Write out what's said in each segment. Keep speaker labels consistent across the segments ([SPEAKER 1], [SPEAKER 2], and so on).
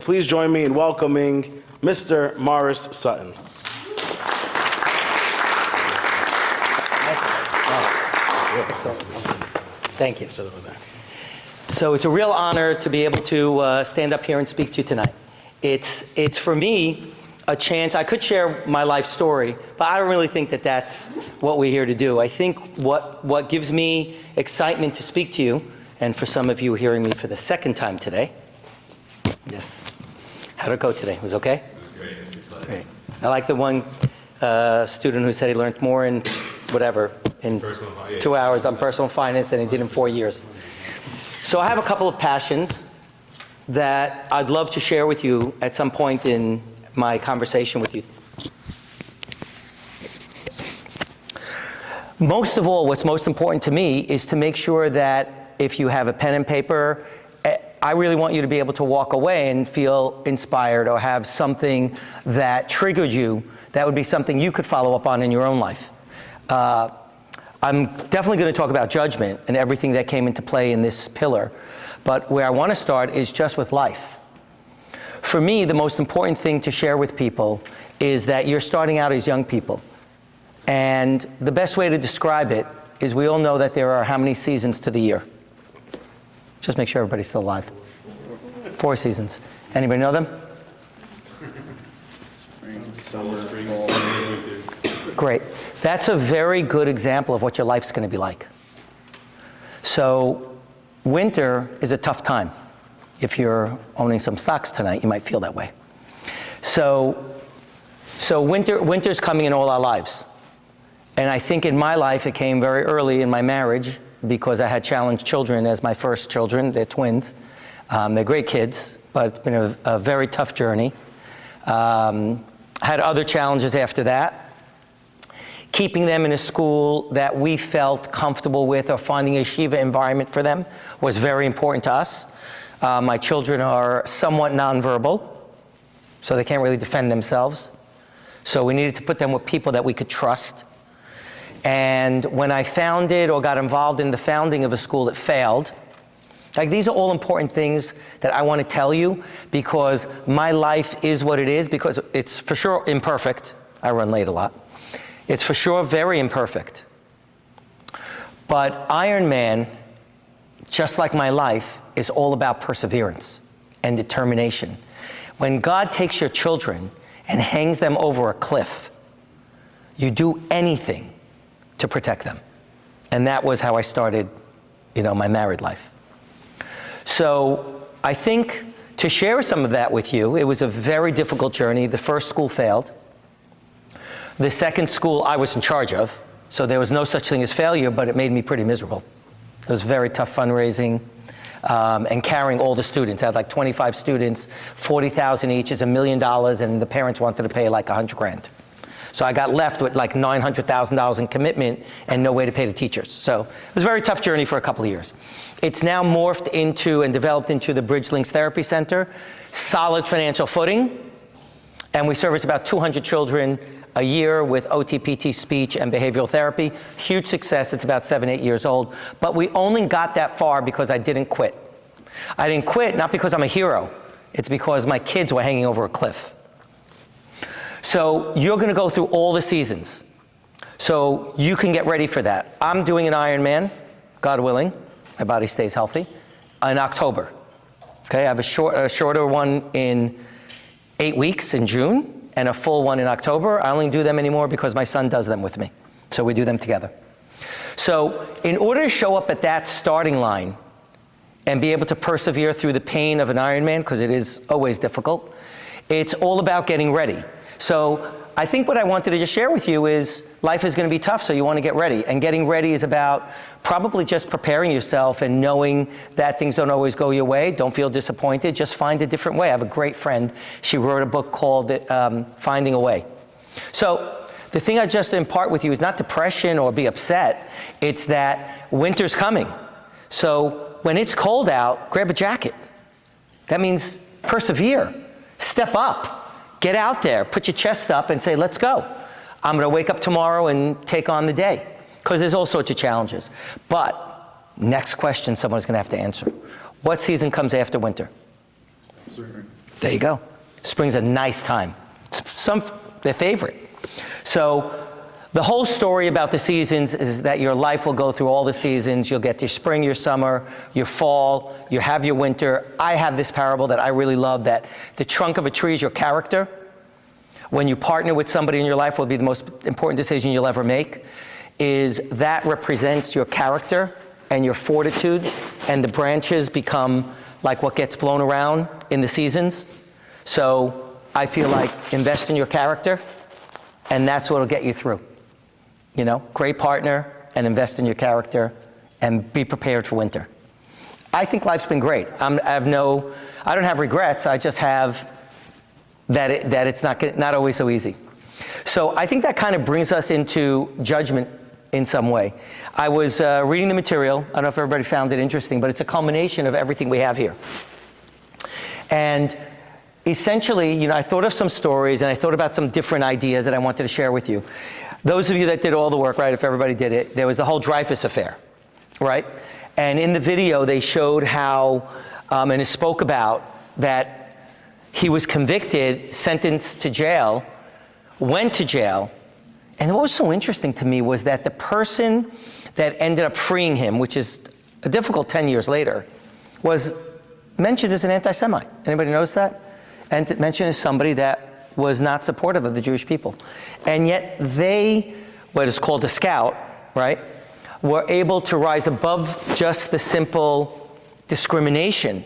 [SPEAKER 1] please join me in welcoming Mr. Morris Sutton.
[SPEAKER 2] Thank you. So it's a real honor to be able to stand up here and speak to you tonight. It's for me a chance. I could share my life story, but I don't really think that that's what we're here to do. I think what gives me excitement to speak to you, and for some of you hearing me for the second time today. Yes. How did it go today? Was it okay?
[SPEAKER 3] It was great.
[SPEAKER 2] Great. I like the one student who said he learned more in in 2 hours on personal finance than he did in 4 years. So I have a couple of passions that I'd love to share with you at some point in my conversation with you. Most of all, what's most important to me is to make sure that if you have a pen and paper, I really want you to be able to walk away and feel inspired or have something that triggered you that would be something you could follow up on in your own life. I'm definitely going to talk about judgment and everything that came into play in this pillar, but where I want to start is just with life. For me, the most important thing to share with people is that you're starting out as young people. And the best way to describe it is we all know that there are how many seasons to the year? Just make sure everybody's still alive. 4 seasons. Anybody know them?
[SPEAKER 3] Summer, fall, winter.
[SPEAKER 2] Great. That's a very good example of what your life's going to be like. So winter is a tough time. If you're owning some stocks tonight, you might feel that way. So winter's coming in all our lives. And I think in my life, it came very early in my marriage because I had challenged children as my first children. They're twins. They're great kids, but it's been a very tough journey. Had other challenges after that. Keeping them in a school that we felt comfortable with or finding a Shiva environment for them was very important to us. My children are somewhat nonverbal, so they can't really defend themselves. So we needed to put them with people that we could trust. And when I founded or got involved in the founding of a school that failed, like these are all important things that I want to tell you because my life is what it is, because it's for sure imperfect. I run late a lot. It's for sure very imperfect. But Ironman, just like my life, is all about perseverance and determination. When God takes your children and hangs them over a cliff, you do anything to protect them. And that was how I started, my married life. So I think to share some of that with you, it was a very difficult journey. The first school failed. The second school I was in charge of, so there was no such thing as failure, but it made me pretty miserable. It was very tough fundraising and carrying all the students. I had like 25 students, $40,000 each is $1 million, and the parents wanted to pay like $100,000. So I got left with like $900,000 in commitment and no way to pay the teachers. So it was a very tough journey for a couple of years. It's now morphed into and developed into the Bridge Links Therapy Center, solid financial footing, and we service about 200 children a year with OT, PT, speech, and behavioral therapy. Huge success. It's about 7, 8 years old. But we only got that far because I didn't quit. I didn't quit not because I'm a hero. It's because my kids were hanging over a cliff. So you're going to go through all the seasons. So you can get ready for that. I'm doing an Ironman, God willing, my body stays healthy, in October. Okay, I have a shorter one in 8 weeks in June and a full one in October. I only do them anymore because my son does them with me. So we do them together. So in order to show up at that starting line and be able to persevere through the pain of an Ironman, because it is always difficult, it's all about getting ready. So I think what I wanted to just share with you is life is going to be tough, so you want to get ready. And getting ready is about probably just preparing yourself and knowing that things don't always go your way. Don't feel disappointed. Just find a different way. I have a great friend. She wrote a book called Finding a Way. So the thing I just impart with you is not depression or be upset. It's that winter's coming. So when it's cold out, grab a jacket. That means persevere. Step up. Get out there, put your chest up and say, let's go. I'm going to wake up tomorrow and take on the day. Because there's all sorts of challenges. But next question someone's going to have to answer. What season comes after winter? There you go. Spring's a nice time. Their favorite. So the whole story about the seasons is that your life will go through all the seasons. You'll get your spring, your summer, your fall, you have your winter. I have this parable that I really love, that the trunk of a tree is your character. When you partner with somebody in your life, will be the most important decision you'll ever make, is that represents your character and your fortitude, and the branches become like what gets blown around in the seasons. So I feel like invest in your character, and that's what'll get you through. You know, great partner, and invest in your character, and be prepared for winter. I think life's been great. I don't have regrets. I just have that it's not always so easy. So I think that kind of brings us into judgment in some way. I was reading the material. I don't know if everybody found it interesting, but it's a culmination of everything we have here. And essentially, you know, I thought of some stories, and I thought about some different ideas that I wanted to share with you. Those of you that did all the work, right, if everybody did it, there was the whole Dreyfus affair, right? And in the video, they showed how, and it spoke about that he was convicted, sentenced to jail, went to jail, and what was so interesting to me was that the person that ended up freeing him, which is a difficult 10 years later, was mentioned as an anti-Semite. Anybody notice that? And mentioned as somebody that was not supportive of the Jewish people. And yet they, what is called a scout, right, were able to rise above just the simple discrimination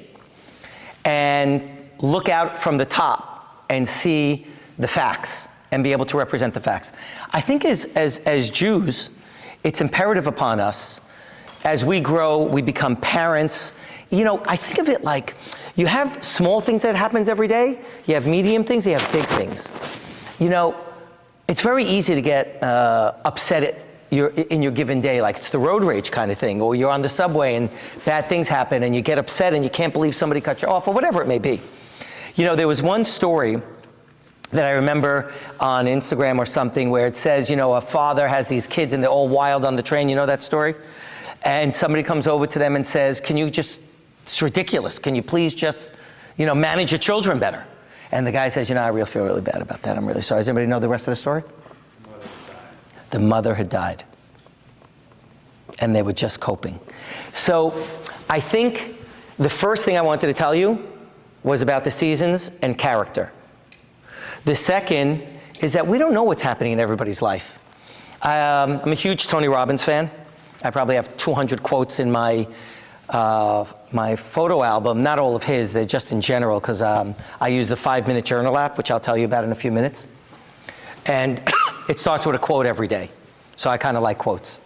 [SPEAKER 2] and look out from the top and see the facts and be able to represent the facts. I think as Jews, it's imperative upon us, as we grow, we become parents. You know, I think of it like, you have small things that happens every day, you have medium things, you have big things. You know, it's very easy to get upset in your given day, like it's the road rage kind of thing, or you're on the subway and bad things happen and you get upset and you can't believe somebody cut you off, or whatever it may be. You know, there was one story that I remember on Instagram or something where it says, you know, a father has these kids and they're all wild on the train. You know that story? And somebody comes over to them and says, it's ridiculous. Can you please just, you know, manage your children better? And the guy says, you know, I really feel really bad about that. I'm really sorry. Does anybody know the rest of the story? The mother had died. And they were just coping. So I think the first thing I wanted to tell you was about the seasons and character. The second is that we don't know what's happening in everybody's life. I'm a huge Tony Robbins fan. I probably have 200 quotes in my photo album, not all of his, they're just in general, because I use the 5-minute journal app, which I'll tell you about in a few minutes. And it starts with a quote every day. So I kind of like quotes.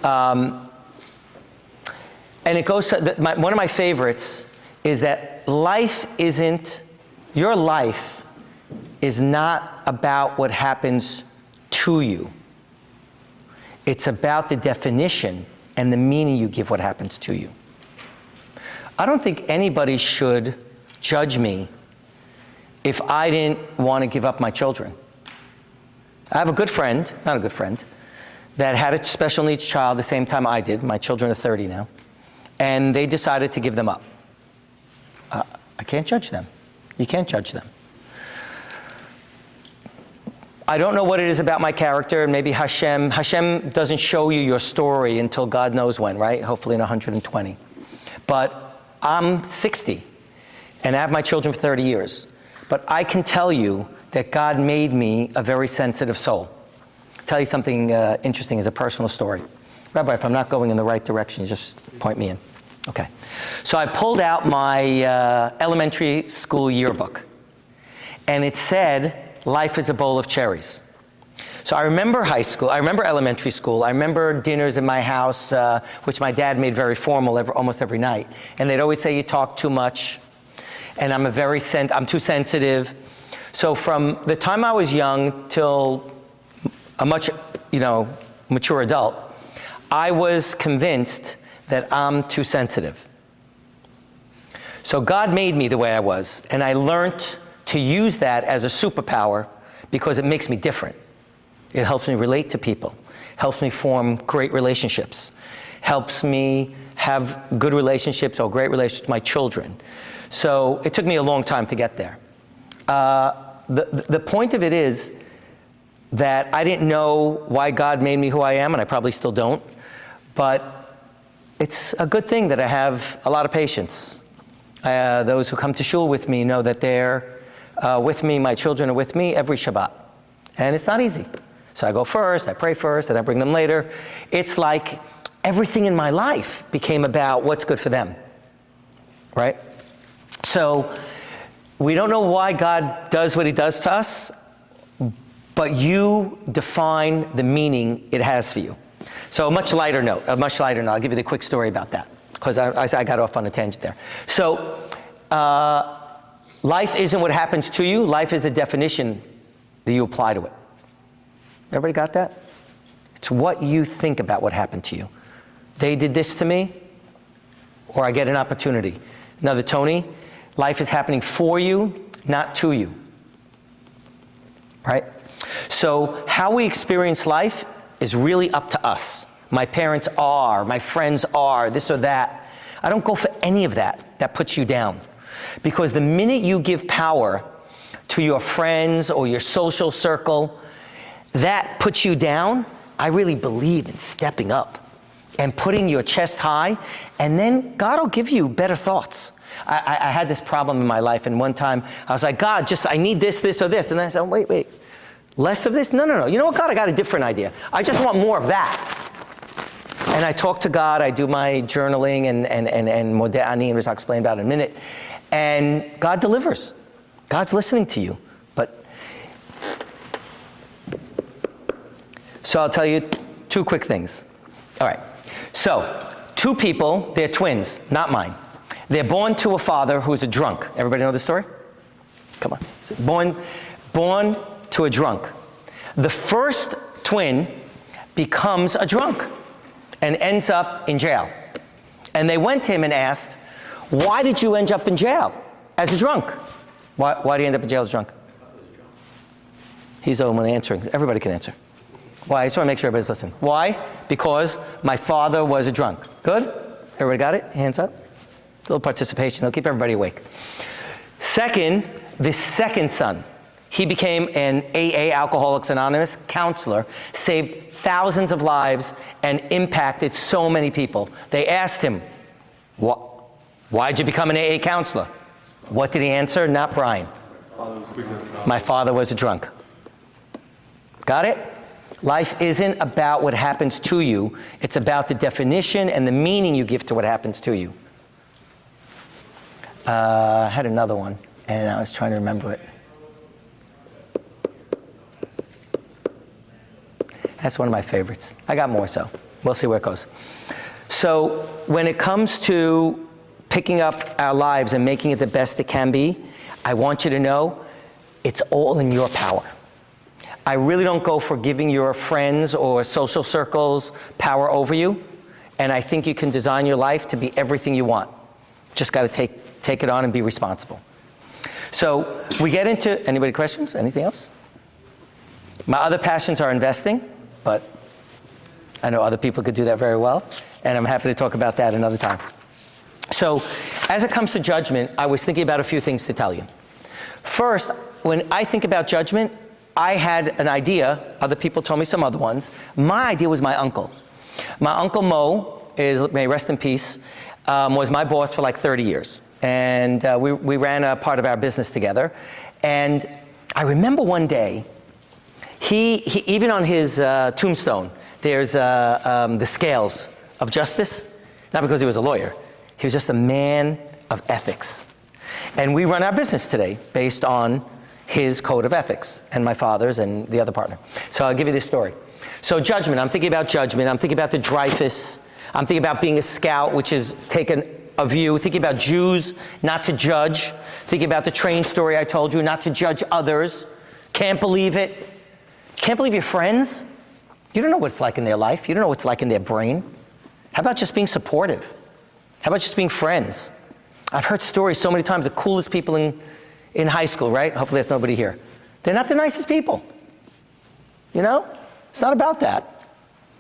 [SPEAKER 2] And it goes, one of my favorites is that your life is not about what happens to you. It's about the definition and the meaning you give what happens to you. I don't think anybody should judge me if I didn't want to give up my children. I have a good friend, not a good friend, that had a special needs child the same time I did. My children are 30 now. And they decided to give them up. I can't judge them. You can't judge them. I don't know what it is about my character, and maybe Hashem doesn't show you your story until God knows when, right? Hopefully in 120. But I'm 60, and I have my children for 30 years. But I can tell you that God made me a very sensitive soul. I'll tell you something interesting as a personal story. Rabbi, if I'm not going in the right direction, you just point me in. Okay. So I pulled out my elementary school yearbook, and it said, life is a bowl of cherries. So I remember high school, I remember elementary school, I remember dinners in my house, which my dad made very formal almost every night. And they'd always say, you talk too much, and I'm too sensitive. So from the time I was young till a much, mature adult, I was convinced that I'm too sensitive. So God made me the way I was, and I learned to use that as a superpower because it makes me different. It helps me relate to people, helps me form great relationships, helps me have good relationships or great relationships with my children. So it took me a long time to get there. The point of it is that I didn't know why God made me who I am, and I probably still don't, but it's a good thing that I have a lot of patience. Those who come to shul with me know that they're with me, my children are with me every Shabbat. And it's not easy. So I go first, I pray first, and I bring them later. It's like everything in my life became about what's good for them, right? So we don't know why God does what he does to us, but you define the meaning it has for you. So a much lighter note, I'll give you the quick story about that, because I got off on a tangent there. So life isn't what happens to you, life is the definition that you apply to it. Everybody got that? It's what you think about what happened to you. They did this to me, or I get an opportunity. Another Tony, life is happening for you, not to you. Right? So how we experience life is really up to us. My parents are, my friends are, this or that. I don't go for any of that. That puts you down. Because the minute you give power to your friends or your social circle, that puts you down. I really believe in stepping up and putting your chest high, and then God will give you better thoughts. I had this problem in my life, and one time I was like, God, I need this, this, or this. And then I said, wait, less of this? No. You know what, God, I got a different idea. I just want more of that. And I talk to God, I do my journaling and Modeh, which I'll explain about in a minute. And God delivers. God's listening to you. So I'll tell you two quick things. All right. So, two people, they're twins, not mine. They're born to a father who's a drunk. Everybody know the story? Come on. Born to a drunk. The first twin becomes a drunk and ends up in jail. And they went to him and asked, why did you end up in jail as a drunk? Why did you end up in jail as a drunk? He's the only one answering. Everybody can answer. Why? I just want to make sure everybody's listening. Why? Because my father was a drunk. Good? Everybody got it? Hands up. A little participation. It'll keep everybody awake. Second, the second son. He became an AA, Alcoholics Anonymous, counselor, saved thousands of lives, and impacted so many people. They asked him, why'd you become an AA counselor? What did he answer? Not Brian. My father was a drunk. Got it? Life isn't about what happens to you. It's about the definition and the meaning you give to what happens to you. I had another one, and I was trying to remember it. That's one of my favorites. I got more, so we'll see where it goes. So when it comes to picking up our lives and making it the best it can be, I want you to know it's all in your power. I really don't go for giving your friends or social circles power over you, and I think you can design your life to be everything you want. Just got to take it on and be responsible. So we get into, anybody questions? Anything else? My other passions are investing, but I know other people could do that very well, and I'm happy to talk about that another time. So as it comes to judgment, I was thinking about a few things to tell you. First, when I think about judgment, I had an idea, other people told me some other ones. My idea was my uncle. My Uncle Mo, may rest in peace, was my boss for like 30 years. And we ran a part of our business together. And I remember one day, he even on his tombstone, there's the scales of justice. Not because he was a lawyer. He was just a man of ethics. And we run our business today based on his code of ethics, and my father's and the other partner. So I'll give you this story. So judgment, I'm thinking about judgment. I'm thinking about the Dreyfus. I'm thinking about being a scout, which is taking a view. Thinking about Jews, not to judge. Thinking about the train story I told you, not to judge others. Can't believe it. Can't believe your friends. You don't know what it's like in their life. You don't know what it's like in their brain. How about just being supportive? How about just being friends? I've heard stories so many times, the coolest people in high school, right? Hopefully there's nobody here. They're not the nicest people. You know? It's not about that.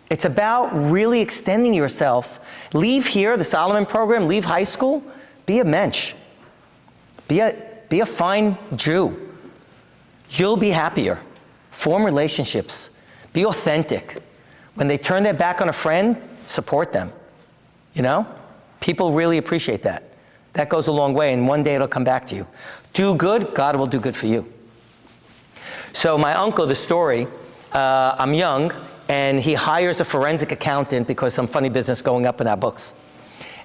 [SPEAKER 2] It's about really extending yourself. Leave here, the Solomon program, leave high school, be a mensch. Be a fine Jew. You'll be happier. Form relationships. Be authentic. When they turn their back on a friend, support them. You know? People really appreciate that. That goes a long way, and one day it'll come back to you. Do good, God will do good for you. So my uncle, the story, I'm young, and he hires a forensic accountant because some funny business going up in our books.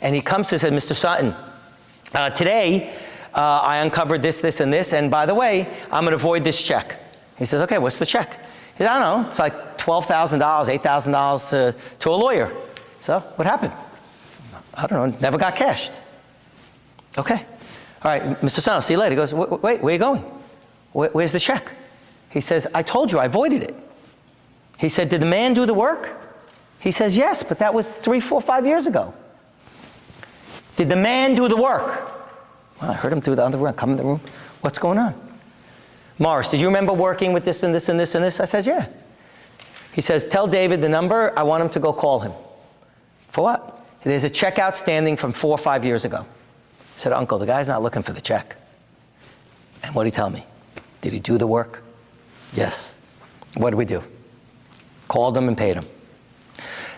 [SPEAKER 2] And he comes to say, Mr. Sutton, today I uncovered this, and this, and by the way, I'm going to void this check. He says, okay, what's the check? He says, I don't know, it's like $12,000, $8,000 to a lawyer. So what happened? I don't know, never got cashed. Okay. All right, Mr. Sutton, I'll see you later. He goes, wait, where are you going? Where's the check? He says, I told you, I voided it. He said, did the man do the work? He says, yes, but that was 3, 4, 5 years ago. Did the man do the work? Well, I heard him through the other room, come in the room. What's going on? Morris, did you remember working with this and this and this and this? I said, yeah. He says, tell David the number, I want him to go call him. For what? There's a check outstanding from 4 or 5 years ago. I said, Uncle, the guy's not looking for the check. And what did he tell me? Did he do the work? Yes. What did we do? Called him and paid him.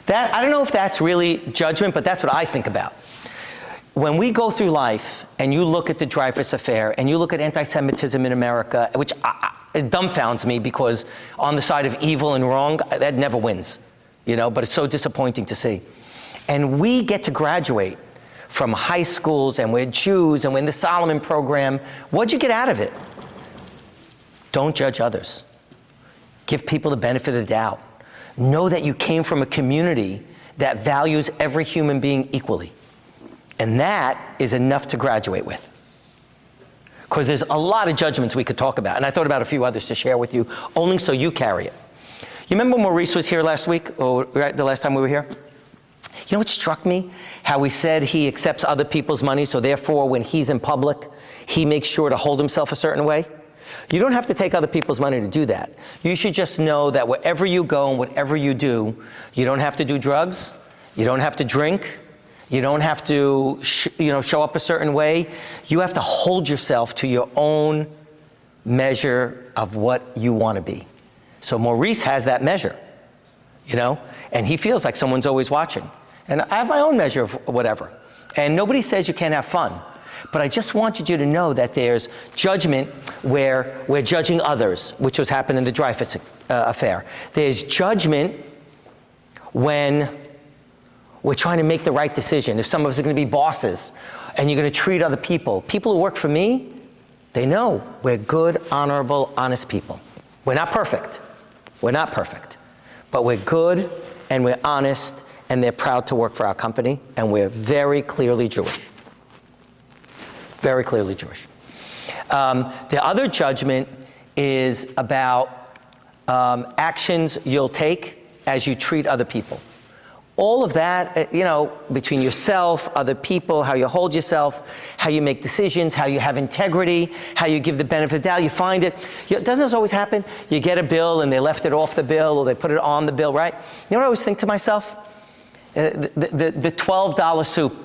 [SPEAKER 2] I don't know if that's really judgment, but that's what I think about. When we go through life and you look at the Dreyfus Affair and you look at anti-Semitism in America, which it dumbfounds me because on the side of evil and wrong, that never wins, you know, but it's so disappointing to see. And we get to graduate from high schools and we're Jews and we're in the Solomon program. What'd you get out of it? Don't judge others. Give people the benefit of the doubt. Know that you came from a community that values every human being equally. And that is enough to graduate with. Because there's a lot of judgments we could talk about. And I thought about a few others to share with you, only so you carry it. You remember Maurice was here last week, or right, the last time we were here? You know what struck me? How we said he accepts other people's money, so therefore when he's in public, he makes sure to hold himself a certain way. You don't have to take other people's money to do that. You should just know that wherever you go and whatever you do, you don't have to do drugs, you don't have to drink, you don't have to show up a certain way. You have to hold yourself to your own measure of what you want to be. So Maurice has that measure, you know, and he feels like someone's always watching. And I have my own measure of whatever. And nobody says you can't have fun. But I just wanted you to know that there's judgment where we're judging others, which was happening in the Dreyfus Affair. There's judgment when we're trying to make the right decision. If some of us are going to be bosses and you're going to treat other people who work for me, they know we're good, honorable, honest people. We're not perfect. We're not perfect. But we're good and we're honest and they're proud to work for our company and we're very clearly Jewish. Very clearly Jewish. The other judgment is about actions you'll take as you treat other people. All of that, between yourself, other people, how you hold yourself, how you make decisions, how you have integrity, how you give the benefit of the doubt, you find it. Doesn't this always happen? You get a bill and they left it off the bill or they put it on the bill, right? You know what I always think to myself? The $12 soup.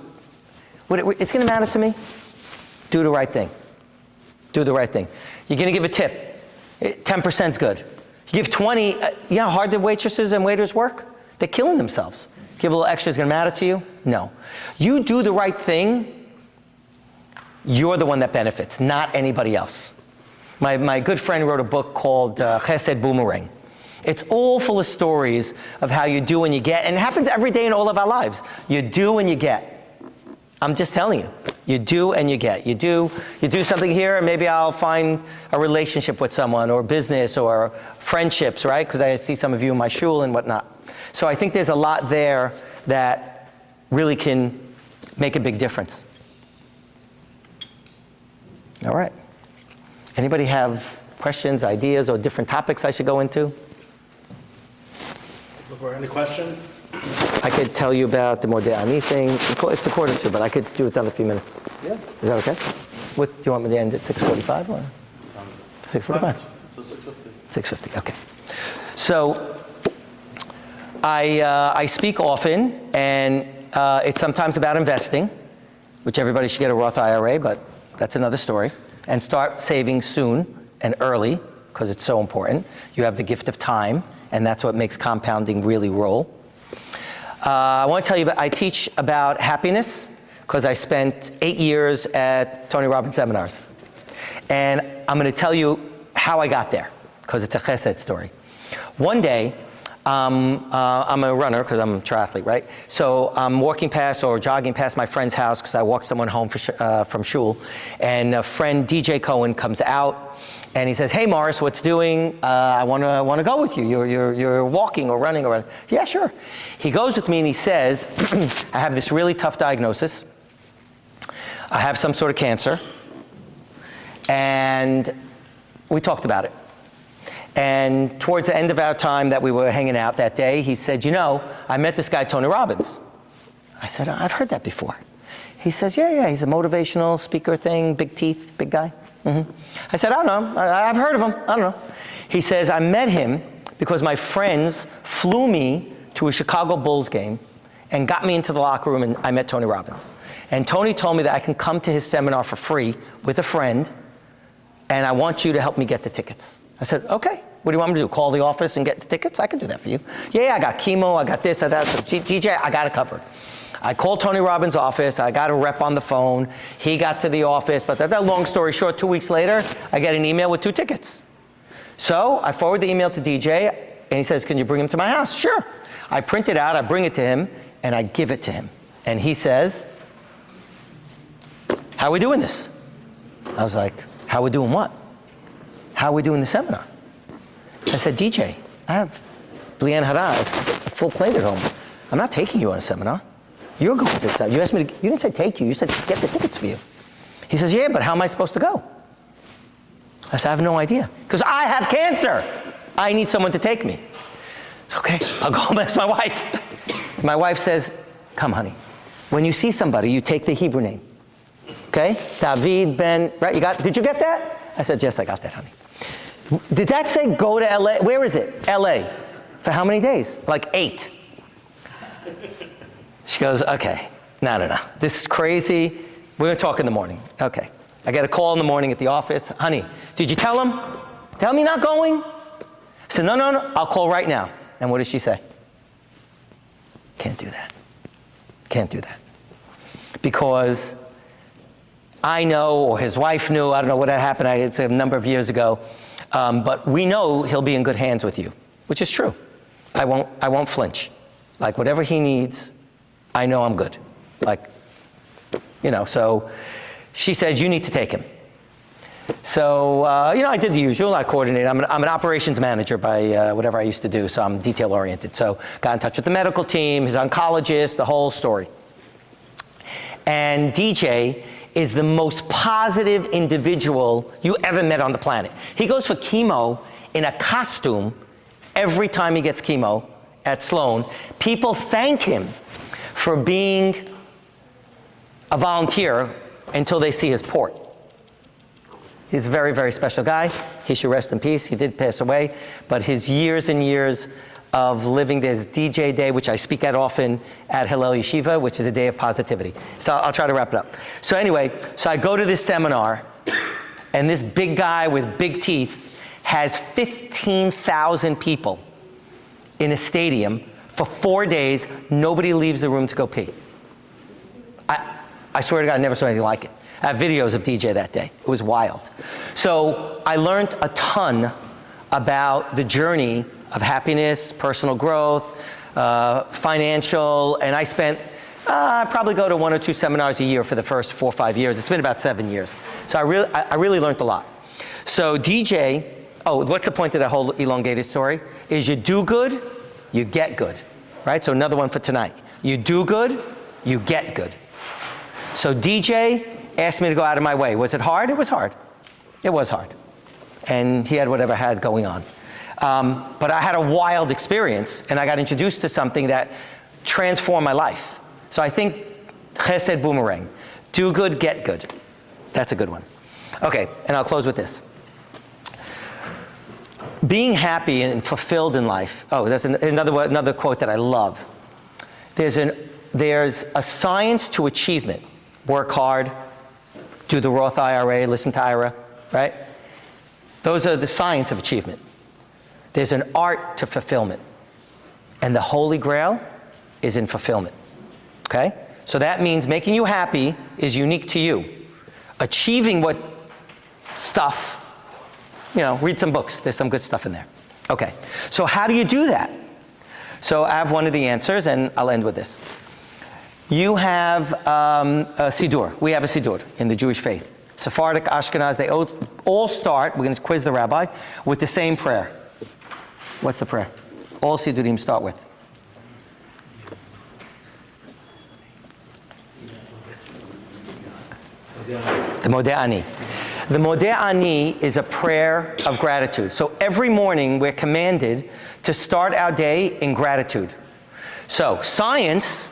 [SPEAKER 2] It's going to matter to me? Do the right thing. Do the right thing. You're going to give a tip. 10% is good. You give 20, you know how hard the waitresses and waiters work? They're killing themselves. Give a little extra is going to matter to you? No. You do the right thing, you're the one that benefits, not anybody else. My good friend wrote a book called Chesed Boomerang. It's all full of stories of how you do and you get, and it happens every day in all of our lives. You do and you get. I'm just telling you. You do and you get. You do something here and maybe I'll find a relationship with someone or business or friendships, right? Because I see some of you in my shul and whatnot. So I think there's a lot there that really can make a big difference. All right. Anybody have questions, ideas, or different topics I should go into?
[SPEAKER 1] Before any questions?
[SPEAKER 2] I could tell you about the Modeh thing. It's a quarter to, but I could do it in a few minutes.
[SPEAKER 1] Yeah.
[SPEAKER 2] Is that okay? What, do you want me to end at 6:45 or 6:45?
[SPEAKER 1] So 6:50.
[SPEAKER 2] 6:50. Okay. So I speak often, and it's sometimes about investing, which everybody should get a Roth IRA, but That's another story. And start saving soon and early, because it's so important. You have the gift of time, and that's what makes compounding really roll. I want to tell you, I teach about happiness, because I spent 8 years at Tony Robbins seminars. And I'm going to tell you how I got there, because it's a chesed story. One day, I'm a runner, because I'm a triathlete, right? So I'm walking past or jogging past my friend's house, because I walked someone home from shul, and a friend, DJ Cohen, comes out, and he says, "Hey, Morris, what's doing? I want to go with you. You're walking or running or whatever." Yeah, sure. He goes with me, and he says, "I have this really tough diagnosis. I have some sort of cancer." And we talked about it. And towards the end of our time that we were hanging out that day, he said, "You know, I met this guy, Tony Robbins." I said, "I've heard that before." He says, yeah, he's a motivational speaker thing, big teeth, big guy. I said, "I don't know, I've heard of him, I don't know." He says, "I met him because my friends flew me to a Chicago Bulls game and got me into the locker room, and I met Tony Robbins. And Tony told me that I can come to his seminar for free with a friend, and I want you to help me get the tickets." I said, "Okay, what do you want me to do? Call the office and get the tickets? I can do that for you." "Yeah, I got chemo, I got this, I got that." So, "DJ, I got it covered." I called Tony Robbins' office, I got a rep on the phone, he got to the office, but that long story short, 2 weeks later, I get an email with 2 tickets. So I forward the email to DJ, and he says, "Can you bring him to my house?" "Sure." I print it out, I bring it to him, and I give it to him. And he says, "How are we doing this?" I was like, "How are we doing what?" "How are we doing the seminar?" I said, "DJ, I have Blian Haraz, a full plate at home. I'm not taking you on a seminar. You're going to this seminar. You asked me to, you didn't say take you, you said get the tickets for you." He says, "Yeah, but how am I supposed to go?" I said, "I have no idea. Because I have cancer. I need someone to take me." It's okay, I'll go home and ask my wife. My wife says, "Come, honey. When you see somebody, you take the Hebrew name. Okay? David, Ben, right? Did you get that?" I said, "Yes, I got that, honey." "Did that say go to LA? Where is it?" "LA. "For how many days?" "Like 8. She goes, "Okay, no. This is crazy. We're going to talk in the morning." Okay. I get a call in the morning at the office. "Honey, did you tell him? Tell me not going?" I said, No, I'll call right now." And what does she say? Can't do that. Can't do that. Because I know, or his wife knew, I don't know what had happened, it's a number of years ago, but we know he'll be in good hands with you, which is true. I won't flinch. Like whatever he needs, I know I'm good. Like, so she said, "You need to take him." So, I did the usual, I coordinated. I'm an operations manager by whatever I used to do, so I'm detail oriented. So got in touch with the medical team, his oncologist, the whole story. And DJ is the most positive individual you ever met on the planet. He goes for chemo in a costume every time he gets chemo at Sloan. People thank him for being a volunteer until they see his port. He's a very, very special guy. He should rest in peace. He did pass away, but his years and years of living this DJ Day, which I speak at often at Hillel Yeshiva, which is a day of positivity. So I'll try to wrap it up. So anyway, I go to this seminar, and this big guy with big teeth has 15,000 people in a stadium for 4 days. Nobody leaves the room to go pee. I swear to God, I never saw anything like it. I have videos of DJ that day. It was wild. So I learned a ton about the journey of happiness, personal growth, financial, and I spent, I probably go to 1 or 2 seminars a year for the first 4 or 5 years. It's been about 7 years. So I really learned a lot. So DJ, what's the point of that whole elongated story? Is you do good, you get good, right? So another one for tonight. You do good, you get good. So DJ asked me to go out of my way. Was it hard? It was hard. It was hard. And he had whatever had going on. But I had a wild experience, and I got introduced to something that transformed my life. So I think chesed boomerang. Do good, get good. That's a good one. Okay, and I'll close with this. Being happy and fulfilled in life. There's another quote that I love. There's a science to achievement. Work hard, do the Roth IRA, listen to IRA, right? Those are the science of achievement. There's an art to fulfillment. And the Holy Grail is in fulfillment, okay? So that means making you happy is unique to you. Achieving what stuff, read some books. There's some good stuff in there. Okay, so how do you do that? So I have one of the answers, and I'll end with this. You have a Siddur. We have a Siddur in the Jewish faith. Sephardic, Ashkenaz, they all start, we're going to quiz the rabbi, with the same prayer. What's the prayer? All Siddurim start with. The Modeh Ani. The Modeh Ani is a prayer of gratitude. So every morning we're commanded to start our day in gratitude. So science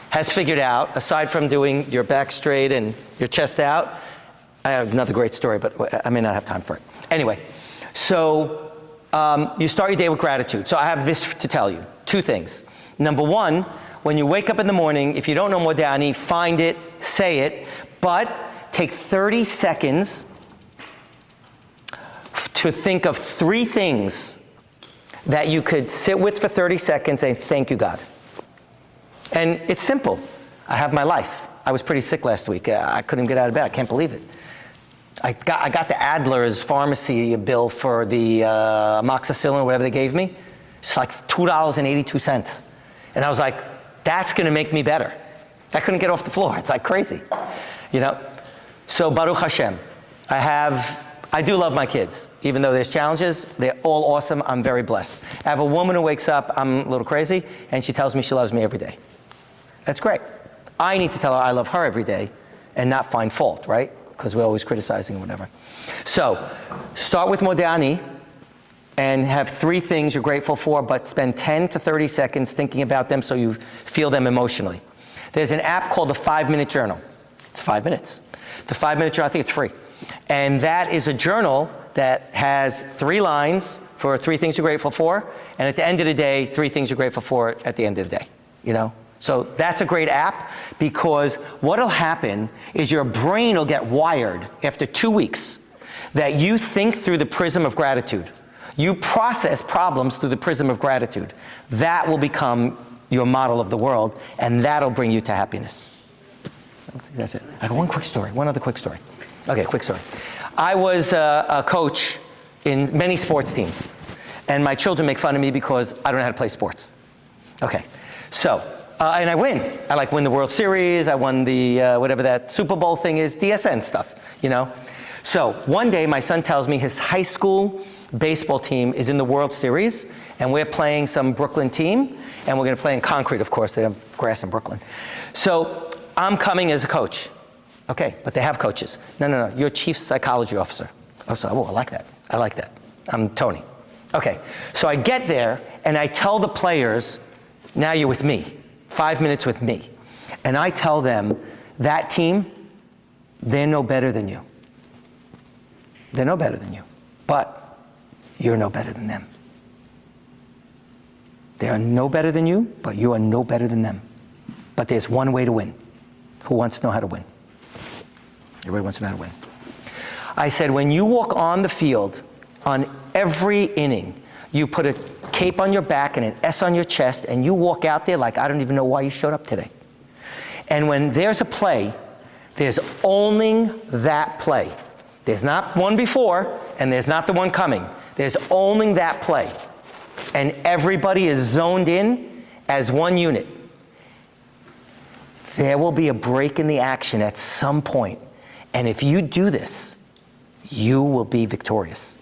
[SPEAKER 2] has figured out, aside from doing your back straight and your chest out, I have another great story, but I may not have time for it. Anyway, so you start your day with gratitude. So I have this to tell you, 2 things. Number 1, when you wake up in the morning, if you don't know Modeh Ani, find it, say it, but take 30 seconds to think of 3 things that you could sit with for 30 seconds and thank you, God. And it's simple. I have my life. I was pretty sick last week. I couldn't get out of bed. I can't believe it. I got the Adler's pharmacy bill for the amoxicillin, whatever they gave me. It's like $2.82. And I was like, that's going to make me better. I couldn't get off the floor. It's like crazy, So Baruch Hashem, I do love my kids. Even though there's challenges, they're all awesome. I'm very blessed. I have a woman who wakes up, I'm a little crazy, and she tells me she loves me every day. That's great. I need to tell her I love her every day and not find fault, right? Because we're always criticizing or whatever. So start with Modeh Ani and have 3 things you're grateful for, but spend 10 to 30 seconds thinking about them so you feel them emotionally. There's an app called the 5-Minute Journal. It's 5 minutes. The 5-Minute Journal, I think it's free. And that is a journal that has 3 lines for 3 things you're grateful for, and at the end of the day, 3 things you're grateful for at the end of the day, So that's a great app, because what'll happen is your brain will get wired after 2 weeks that you think through the prism of gratitude. You process problems through the prism of gratitude. That will become your model of the world, and that'll bring you to happiness. That's it. I got one other quick story. Okay, quick story. I was a coach in many sports teams, and my children make fun of me because I don't know how to play sports. Okay, so, and I win. I win the World Series, I won the, whatever that Super Bowl thing is, DSN stuff, So one day my son tells me his high school baseball team is in the World Series, and we're playing some Brooklyn team, and we're going to play in concrete, of course. They have grass in Brooklyn. So I'm coming as a coach. Okay, but they have coaches. No, you're chief psychology officer. Oh, I like that. I'm Tony. Okay, so I get there, and I tell the players, now you're with me, 5 minutes with me. And I tell them, that team, they're no better than you. They're no better than you. But you're no better than them. They are no better than you, but you are no better than them. But there's one way to win. Who wants to know how to win? Everybody wants to know how to win. I said, when you walk on the field, on every inning, you put a cape on your back and an S on your chest, and you walk out there like, I don't even know why you showed up today. And when there's a play, there's only that play. There's not one before, and there's not the one coming. There's only that play. And everybody is zoned in as one unit. There will be a break in the action at some point. And if you do this, you will be victorious.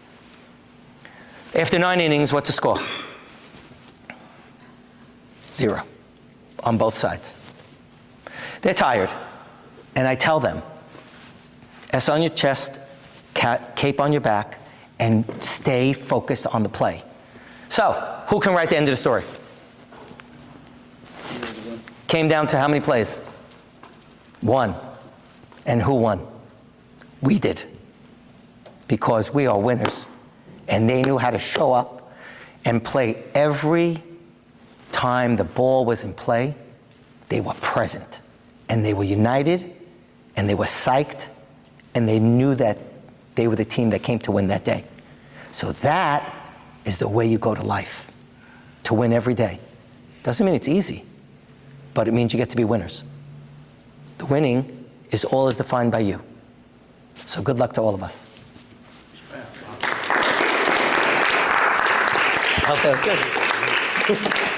[SPEAKER 2] After 9 innings, what's the score? 0 on both sides. They're tired. And I tell them, S on your chest, cape on your back, and stay focused on the play. So, who can write the end of the story? Came down to how many plays? 1. And who won? We did. Because we are winners. And they knew how to show up and play every time the ball was in play. They were present. And they were united. And they were psyched. and they knew that they were the team that came to win that day. So that is the way you go to life, to win every day. Doesn't mean it's easy, but it means you get to be winners. The winning is all is defined by you. So good luck to all of us. I hope that was good.